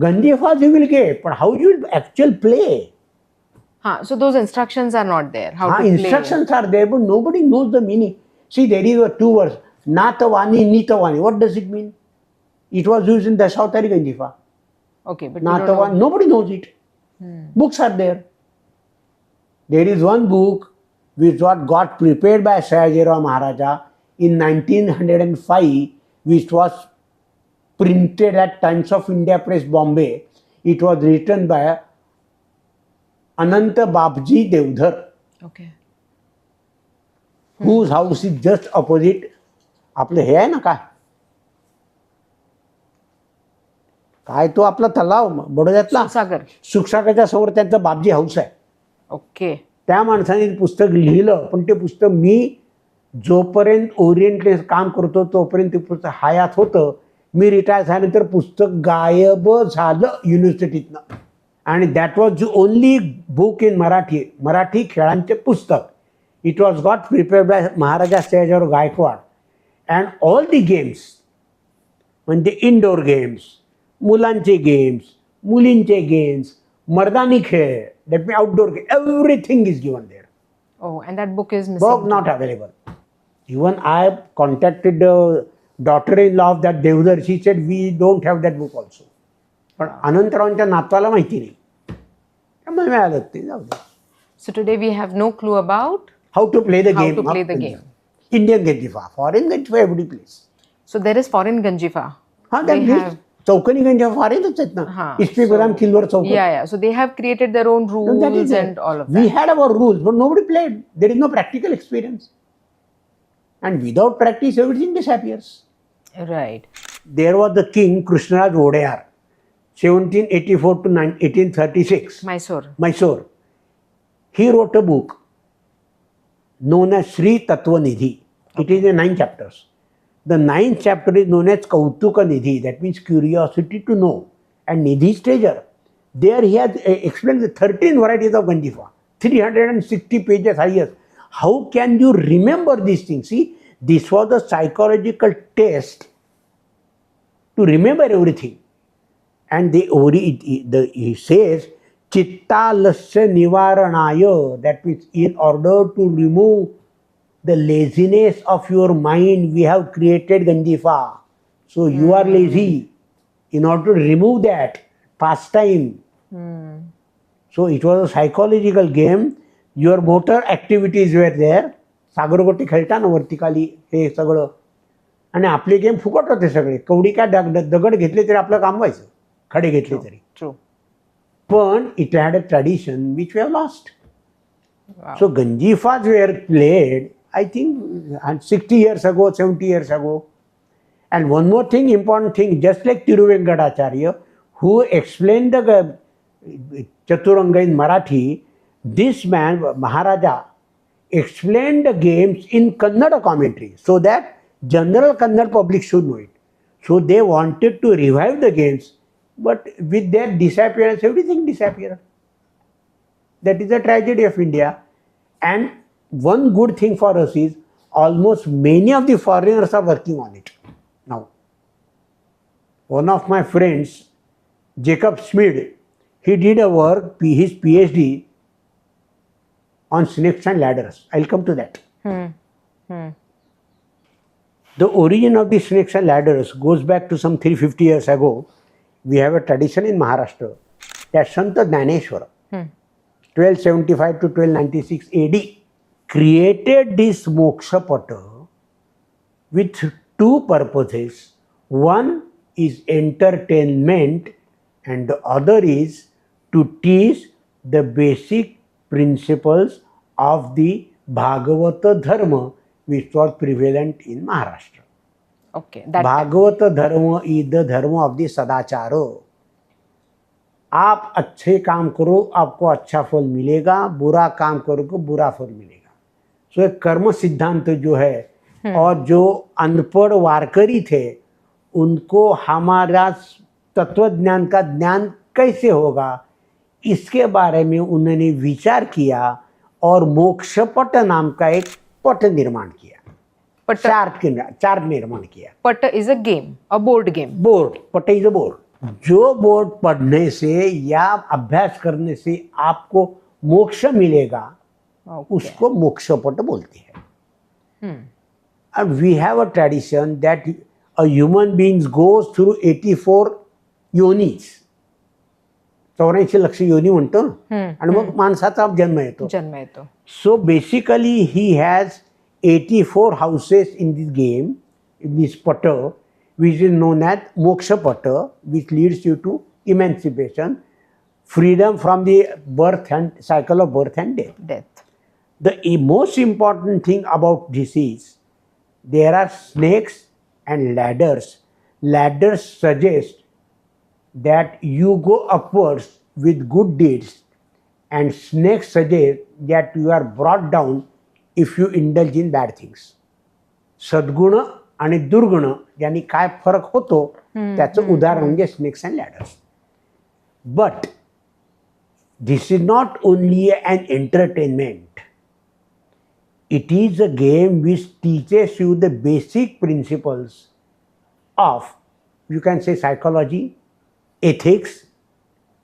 ganjifas you will get, but how you will actually play? So those instructions are not there. How to instructions play? are there, but nobody knows the meaning. See, there is two words, Natavani, Nitavani. What does it mean? It was used in Dashavatari Ganjifa. Okay, but Natavani, nobody knows it. Books are there. There is one book which got prepared by Sayajirao Maharaja in 1905, which was printed at Times of India Press, Bombay. It was written by Ananta Babji Devdhar, whose house is just opposite. आपलं हे आहे ना, काय तो आपला तलाव बडोद्यातला सुखसागरच्या समोर त्यांचा बाबजी house आहे. ओके. त्या माणसाने पुस्तक लिहिलं, पण ते पुस्तक मी जोपर्यंत ओरिएंटल काम करतो तोपर्यंत ते पुस्तक हयात होतं. मी रिटायर झाल्यानंतर पुस्तक गायब झालं युनिव्हर्सिटीतनं. आणि that was the only book in Marathi खेळांचे पुस्तक. It was got prepared by Maharaja Sayajirao Gaikwad. And all the games, म्हणजे इंडोर गेम्स, मुलांचे गेम्स, मुलींचे गेम्स, मर्दानी खेळ, that mean outdoor game, everything is given there. Oh, and that book is missing. Book not available. Even I contacted the daughter-in-law of that Devdar. She said we don't have that book also. पण अनंतरावांच्या नातवाला माहिती नाही, त्यामुळे मिळालं ते. जाऊ दे. So today we have no clue about how to play the game. How to play the game. Indian Ganjifa, foreign Ganjifa everybody plays. So there is foreign Ganjifa. They have चौकनी Ganjifa foreignच आहेत ना. SP बदाम Killor चौकन. Yeah. So they have created their own rules and all of that. We had our rules, but nobody played. There is no practical experience. And without practice, everything disappears. Right. There was the king Krishnaraj Vodeyar, 1784 to 1836. Mysore. He wrote a book known as Sri Tattva Nidhi. It is in 9 chapters. The 9th chapter is known as Kautuka Nidhi, that means curiosity to know, and Nidhi's treasure. There he has explained the 13 varieties of Ganjifa, 360 pages highest. How can you remember these things? See, this was a psychological test to remember everything. And he says, Chitta lasya nivaranaya, that means in order to remove the laziness of your mind, we have created Ganjifa. So you are lazy. In order to remove that pastime. So it was a psychological game. Your motor activities were there. सागरगोटी खेळताना वरती खाली हे सगळं. आणि आपले game फुकट होते सगळे. कवडी काय दगड घेतले तरी आपलं काम व्हायचं, खडे घेतले तरी. पण it had a tradition which we have lost. So Ganjifas were played, I think 60 years ago, 70 years ago. And one more thing, important thing, just like Tiruvenkatacharya, who explained the Chaturanga in Marathi, this man, Maharaja, explained the games in Kannada commentary so that general Kannada public should know it. So they wanted to revive the games, but with their disappearance, everything disappeared. That is the tragedy of India. And one good thing for us is almost many of the foreigners are working on it now. One of my friends, Jacob Schmid, he did a work, his PhD on snakes and ladders. I'll come to that. The origin of the snakes and ladders goes back to some 350 years ago. We have a tradition in Maharashtra that Santa Dhaneshwara, 1275 to 1296 AD, created this moksha pata with two purposes. One is entertainment and the other is to teach the basic principles of the Bhagavata Dharma which was prevalent in Maharashtra. Okay. Bhagavata Dharma is the Dharma of the Sadacharo. आप अच्छे काम करो आपको अच्छा फल मिलेगा, बुरा काम करो को बुरा फल मिलेगा. सो एक कर्म सिद्धांत जो है, और जो अनपढ़ वारकरी थे उनको हमारा तत्वज्ञान का ज्ञान कैसे होगा, इसके बारे में उन्होंने विचार किया और मोक्षपट नाम का एक पट निर्माण किया. चार निर्माण किया. पट is a game, a board game. Board, पट इज अ बोर्ड. जो बोर्ड पढ़ने से या अभ्यास करने से आपको मोक्ष मिलेगा, उसको मोक्षपट बोलते हैं. And we have a tradition that a human being goes through 84 योनीज, 84 लक्ष योनी म्हणतो आणि मग माणसाचा जन्म येतो. So basically he has 84 houses in this game, in this पट, which is known as moksha pata, which leads you to emancipation, freedom from the birth and cycle of birth and death. The most important thing about this is there are snakes and ladders. Ladders suggest that you go upwards with good deeds, and snakes suggest that you are brought down if you indulge in bad things. सद्गुण आणि दुर्गुण यांनी काय फरक होतो त्याचं उदाहरण म्हणजे snakes and ladders. But this is not only an entertainment, it is a game which teaches you the basic principles of, you can say psychology, ethics,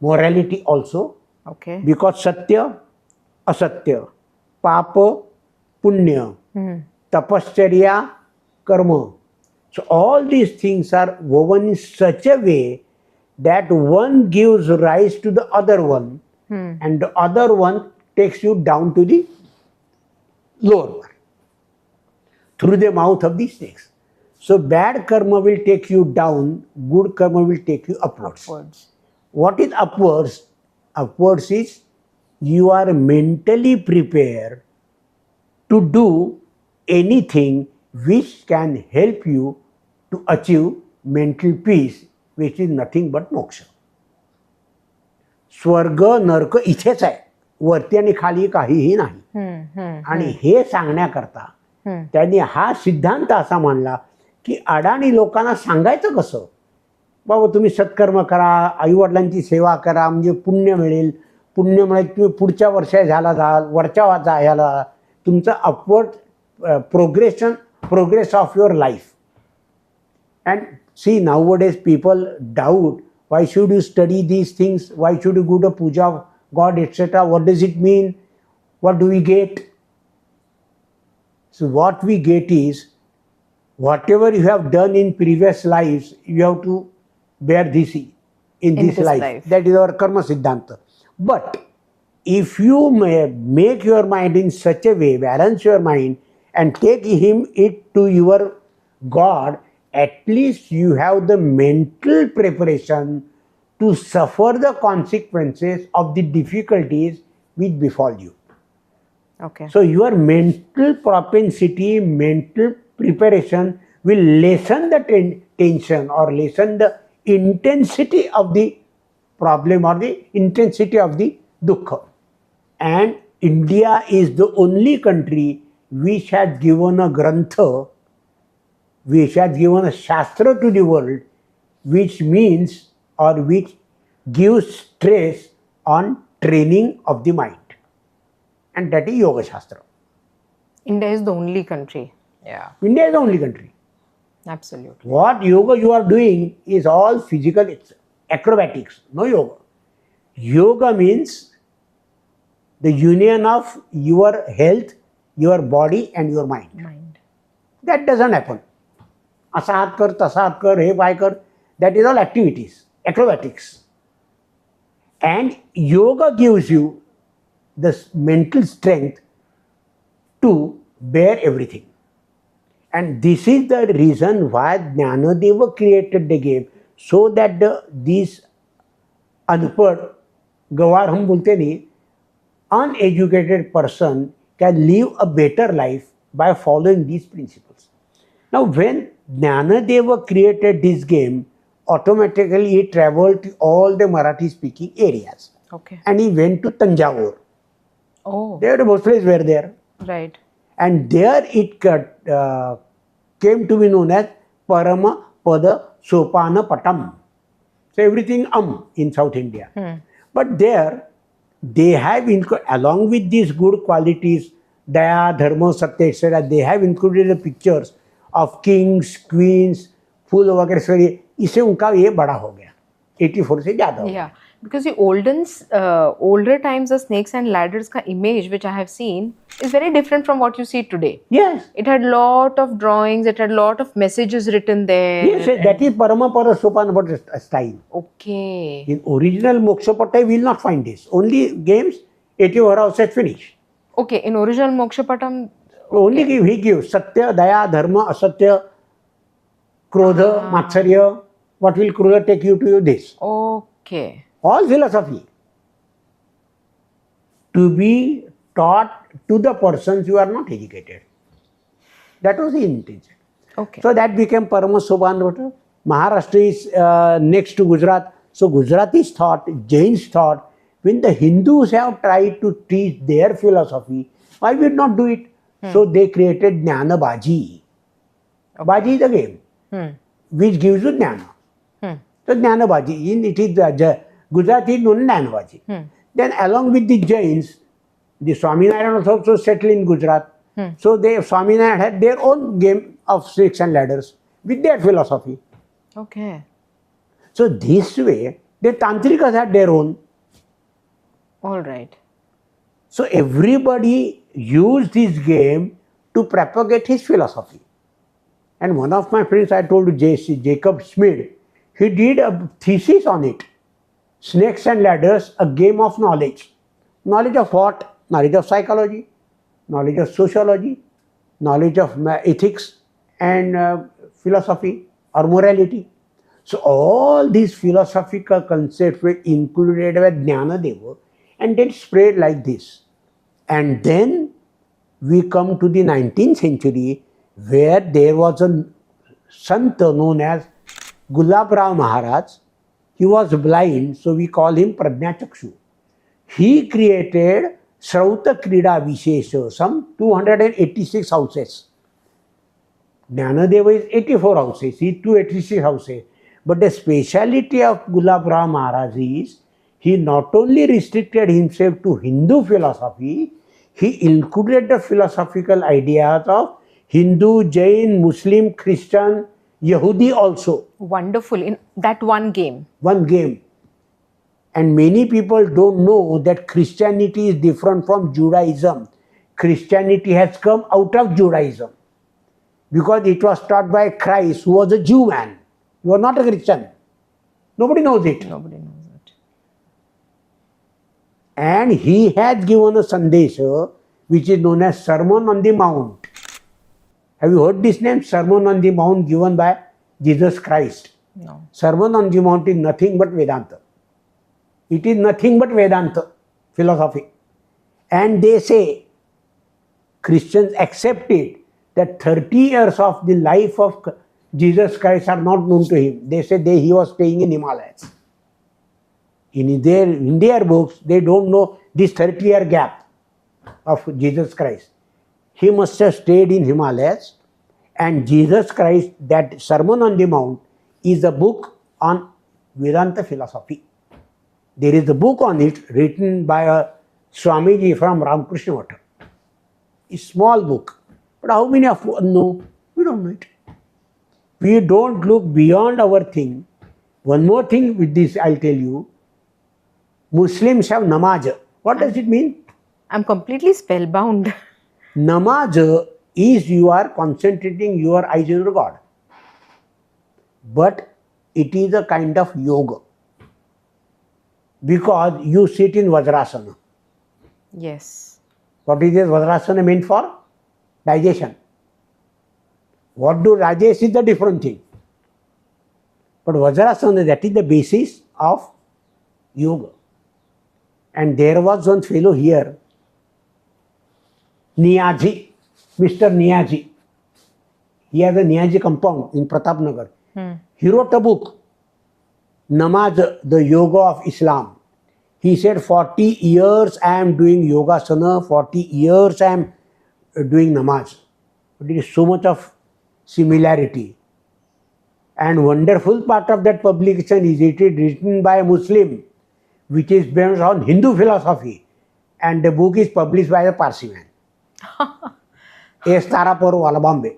morality also. Okay. Because सत्य असत्य, पाप पुण्य, tapascharya, karma. So all these things are woven in such a way that one gives rise to the other one, and the other one takes you down to the lower one through the mouth of the snakes. So bad karma will take you down, good karma will take you upwards. What is upwards? Upwards is you are mentally prepared to do anything which can help you to achieve mental peace, which is nothing but moksha. स्वर्ग नरक इथेच आहे, वरती आणि खाली काहीही नाही. आणि हे सांगण्याकरता त्यांनी हा सिद्धांत असा मांडला की अडाणी लोकांना सांगायचं कसं, बाबा तुम्ही सत्कर्म करा, आईवडिलांची सेवा करा, म्हणजे पुण्य मिळेल, पुण्य मिळेल तुम्ही पुढच्या वर्षात ह्याला जाल, वरच्या वाचा ह्याला, तुमचं upward progress of your life. And see, nowadays people doubt, why should you study these things, why should you go to puja of God, etc. What does it mean, what do we get? So what we get is whatever you have done in previous lives, you have to bear this in this life. That is our karma siddhanta. But if you make your mind in such a way, balance your mind and take it to your God, at least you have the mental preparation to suffer the consequences of the difficulties which befall you. Okay. So your mental propensity, mental preparation will lessen the tension or lessen the intensity of the problem or the intensity of the dukkha. And India is the only country which has given a grantha, which has given a shastra to the world, which means or which gives stress on training of the mind, and that is Yoga Shastra. India is the only country. Yeah. India is the only country. Absolutely. What yoga you are doing is all physical, it's acrobatics, no yoga. Yoga means the union of your health, your body and your mind. That doesn't happen. असा हात कर, तसा हात कर, हे पाय कर. That is all activities, acrobatics. And yoga gives you the mental strength to bear everything. And this is the reason why Jnanadeva created the game, so that these unpad, गवार हम बोलते नहीं, uneducated person can live a better life by following these principles. Now, when Jnanadeva created this game, automatically he traveled to all the Marathi speaking areas. Okay. And he went to Tanjavur. Oh. There the Bhosles were there. Right. And there it came to be known as Parama Pada Sopana Patam. So everything in South India. But there they have, along with these good qualities, Daya, Dharma, Satya, etc., they have included the pictures of kings, queens, फूल वगैरह sorry. इससे उनका ये बड़ा हो गया, 84 से ज़्यादा हो गया. Because the older times the snakes and ladders ka image which I have seen is very different from what you see today. Yes. It had lot of drawings, it had lot of messages written there. Yes, that is Paramapada Sopanapata style. Okay. In original Mokshapatta you will not find this. Only games 84 houses finish. Okay, in original Mokshapatam. Only he gives Satya, Daya, Dharma, Asatya, Krodha, Matsarya. What will Krodha take you to this? Okay. All philosophy to be taught to the persons who are not educated. That was the intention. Okay. So that became Paramasopanapata. Maharashtra is next to Gujarat. So Gujaratis thought, Jains thought, when the Hindus have tried to teach their philosophy, why would not do it? So they created Jnana Baji. Okay. Baji is a game which gives you Jnana. So Jnana Baji, it is Gujarati known as Jnana Baji. Then along with the Jains, the Swaminarayan was also settled in Gujarat. So they Swaminarayan had their own game of snakes and ladders with their philosophy. Okay. So this way, the Tantrikas had their own. All right. So everybody used this game to propagate his philosophy. And one of my friends, I told Jacob Schmid, he did a thesis on it. Snakes and ladders, a game of knowledge. Knowledge of what? Knowledge of psychology, knowledge of sociology, knowledge of ethics and philosophy or morality. So all these philosophical concepts were included with Jnanadeva and then spread like this. And then we come to the 19th century where there was a Santa known as Gulab Rao Maharaj. He was blind, so we call him Prajnachakshu. He created Srauta Krida Vishesha, some 286 houses. Jnanadeva is 84 houses, he 286 houses. But the speciality of Gulab Rao Maharaj is, he not only restricted himself to Hindu philosophy, he included the philosophical ideas of Hindu, Jain, Muslim, Christian, Yahudi also. Wonderful, in that one game. One game. And many people don't know that Christianity is different from Judaism. Christianity has come out of Judaism because it was taught by Christ, who was a Jew man. He was not a Christian. Nobody knows it. Nobody knows it. And he has given a Sandesha which is known as Sermon on the Mount. Have you heard this name? Sermon on the Mount given by Jesus Christ. No. Sermon on the Mount is nothing but Vedanta. It is nothing but Vedanta philosophy. And they say, Christians accept it, that 30 years of the life of Jesus Christ are not known to him. They say he was staying in Himalayas. In their books, they don't know this 30-year gap of Jesus Christ. He must have stayed in Himalayas, and Jesus Christ, that Sermon on the Mount, is a book on Vedanta philosophy. There is a book on it written by a Swamiji from Ramakrishna Math. A small book, But how many of us know? We don't know it. We don't look beyond our thing. One more thing with this I'll tell you. Muslims have namaz. What does it mean? I'm completely spellbound. Namaz is you are concentrating your eyes on God. But it is a kind of yoga. Because you sit in Vajrasana. Yes. What is this Vajrasana meant for? Digestion. What do Rajesh is the different thing. But Vajrasana, that is the basis of yoga. And there was one fellow here, Niyazi, Mr. Niyazi. He has a Niyazi compound in Pratapnagar. He wrote a book, Namaz, the Yoga of Islam. He said, 40 years I am doing yogasana, 40 years I am doing namaz. But there is so much of similarity. And wonderful part of that publication is it is written by a Muslim, which is based on Hindu philosophy. And the book is published by a Parsi man. Tarapur wala Bombay.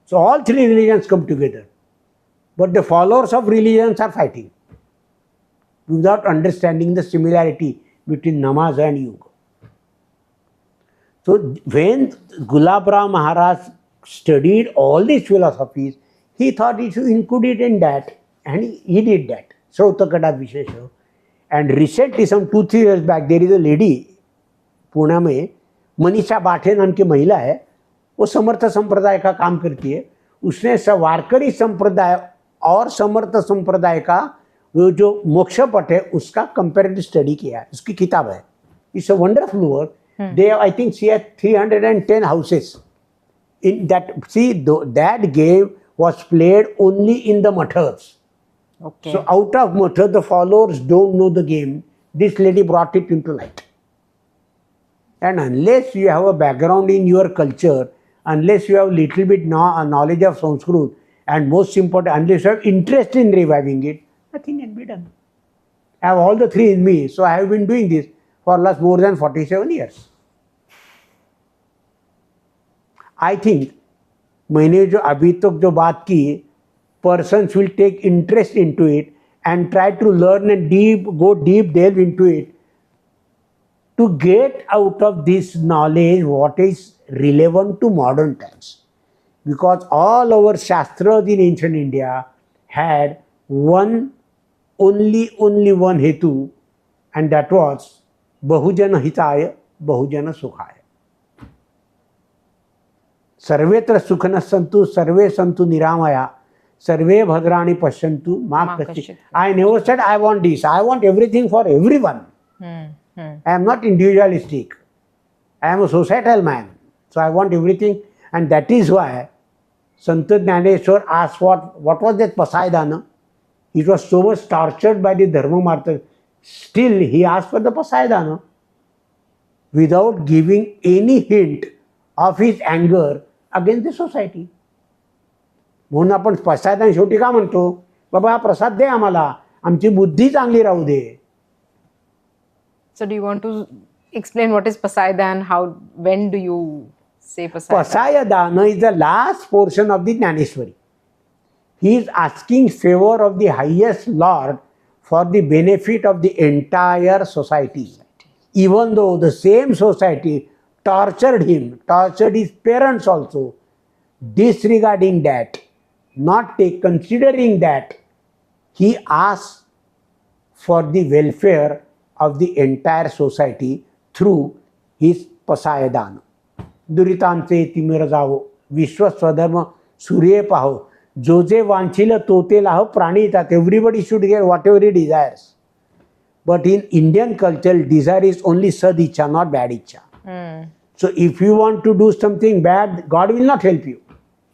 So all three religions come together. But the followers of religions are fighting without understanding the similarity between namaz and yoga. So when Gulab Ram Maharaj studied all these philosophies, he thought he should include it in that, and he did that. Srautakada Vishesha. And recently, some 2-3 years back, there is a lady, Pune में, मनीषा बाठे नाम की महिला है, वो समर्थ संप्रदाय का काम करती है. उसने वारकरी संप्रदाय और समर्थ संप्रदाय का वो जो मोक्षपट है उसका कंपैरेटिव स्टडी किया है. उसकी किताब है. It's a wonderful work. They have, I think she had 310 houses. In that, see, that game was played only in the mathas. Okay. So out of mathas, the followers don't know the game. This lady brought it into light. And unless you have a background in your culture, unless you have little bit knowledge of Sanskrit, and most important, unless you have interest in reviving it, nothing can be done. I have all the three in me, so I have been doing this for last more than 47 years. I think मैंने जो अभी तक जो बात की, persons will take interest into it and try to learn and go deep delve into it to get out of this knowledge what is relevant to modern times. Because all our shastras in ancient India had only one hetu, and that was Bahujana Hitaya, Bahujana Sukhaya. Sarvetra Sukhana Santu, Sarve Santu Niramaya, Sarve Bhadrani Pashantu, Ma Kashi. I never said I want this. I want everything for everyone. I am not individualistic. I am a societal man. So I want everything, and that is why Sant Jnaneshwar asked what was that Pasaidana? It was so much tortured by the Dharma Martha. Still, he asked for the Pasaidana without giving any hint of his anger against the society. म्हणून आपण प्रसादान शेवटी का म्हणतो, बाबा हा प्रसाद दे आम्हाला, आमची बुद्धी चांगली राहू दे. So do you want to explain what is Pasaidan? When do you say Pasaidan? Pasayadana is the last portion of the Jnaneshwari. He is asking favor of the highest Lord for the benefit of the entire society. Even though the same society tortured him, tortured his parents also, disregarding that, considering that, he asked for the welfare of the entire society through his Pasayadana. दुरितांचे तिमिर जावो, विश्व स्वधर्म सूर्य पाहो, जो जे वांछिल तोते लाहो प्राणी येतात. Everybody should get whatever he desires. But in Indian culture, desire is only sad-ichha, not bad-ichha. So if you want to do something bad, God will not help you.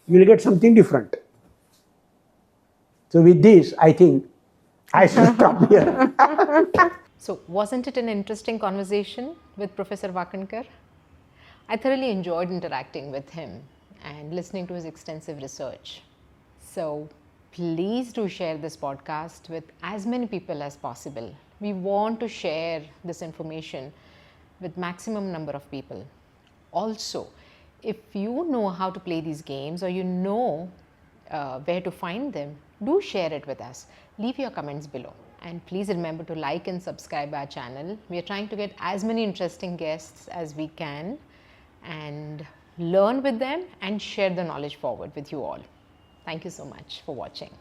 You will get something different. So with this, I think I should stop here. So wasn't it an interesting conversation with Professor Wakankar? I thoroughly enjoyed interacting with him and listening to his extensive research. So please do share this podcast with as many people as possible. We want to share this information with maximum number of people. Also, If you know how to play these games, or you know where to find them, do share it with us. Leave your comments below. And please remember to like and subscribe our channel. We are trying to get as many interesting guests as we can and learn with them and share the knowledge forward with you all. Thank you so much for watching.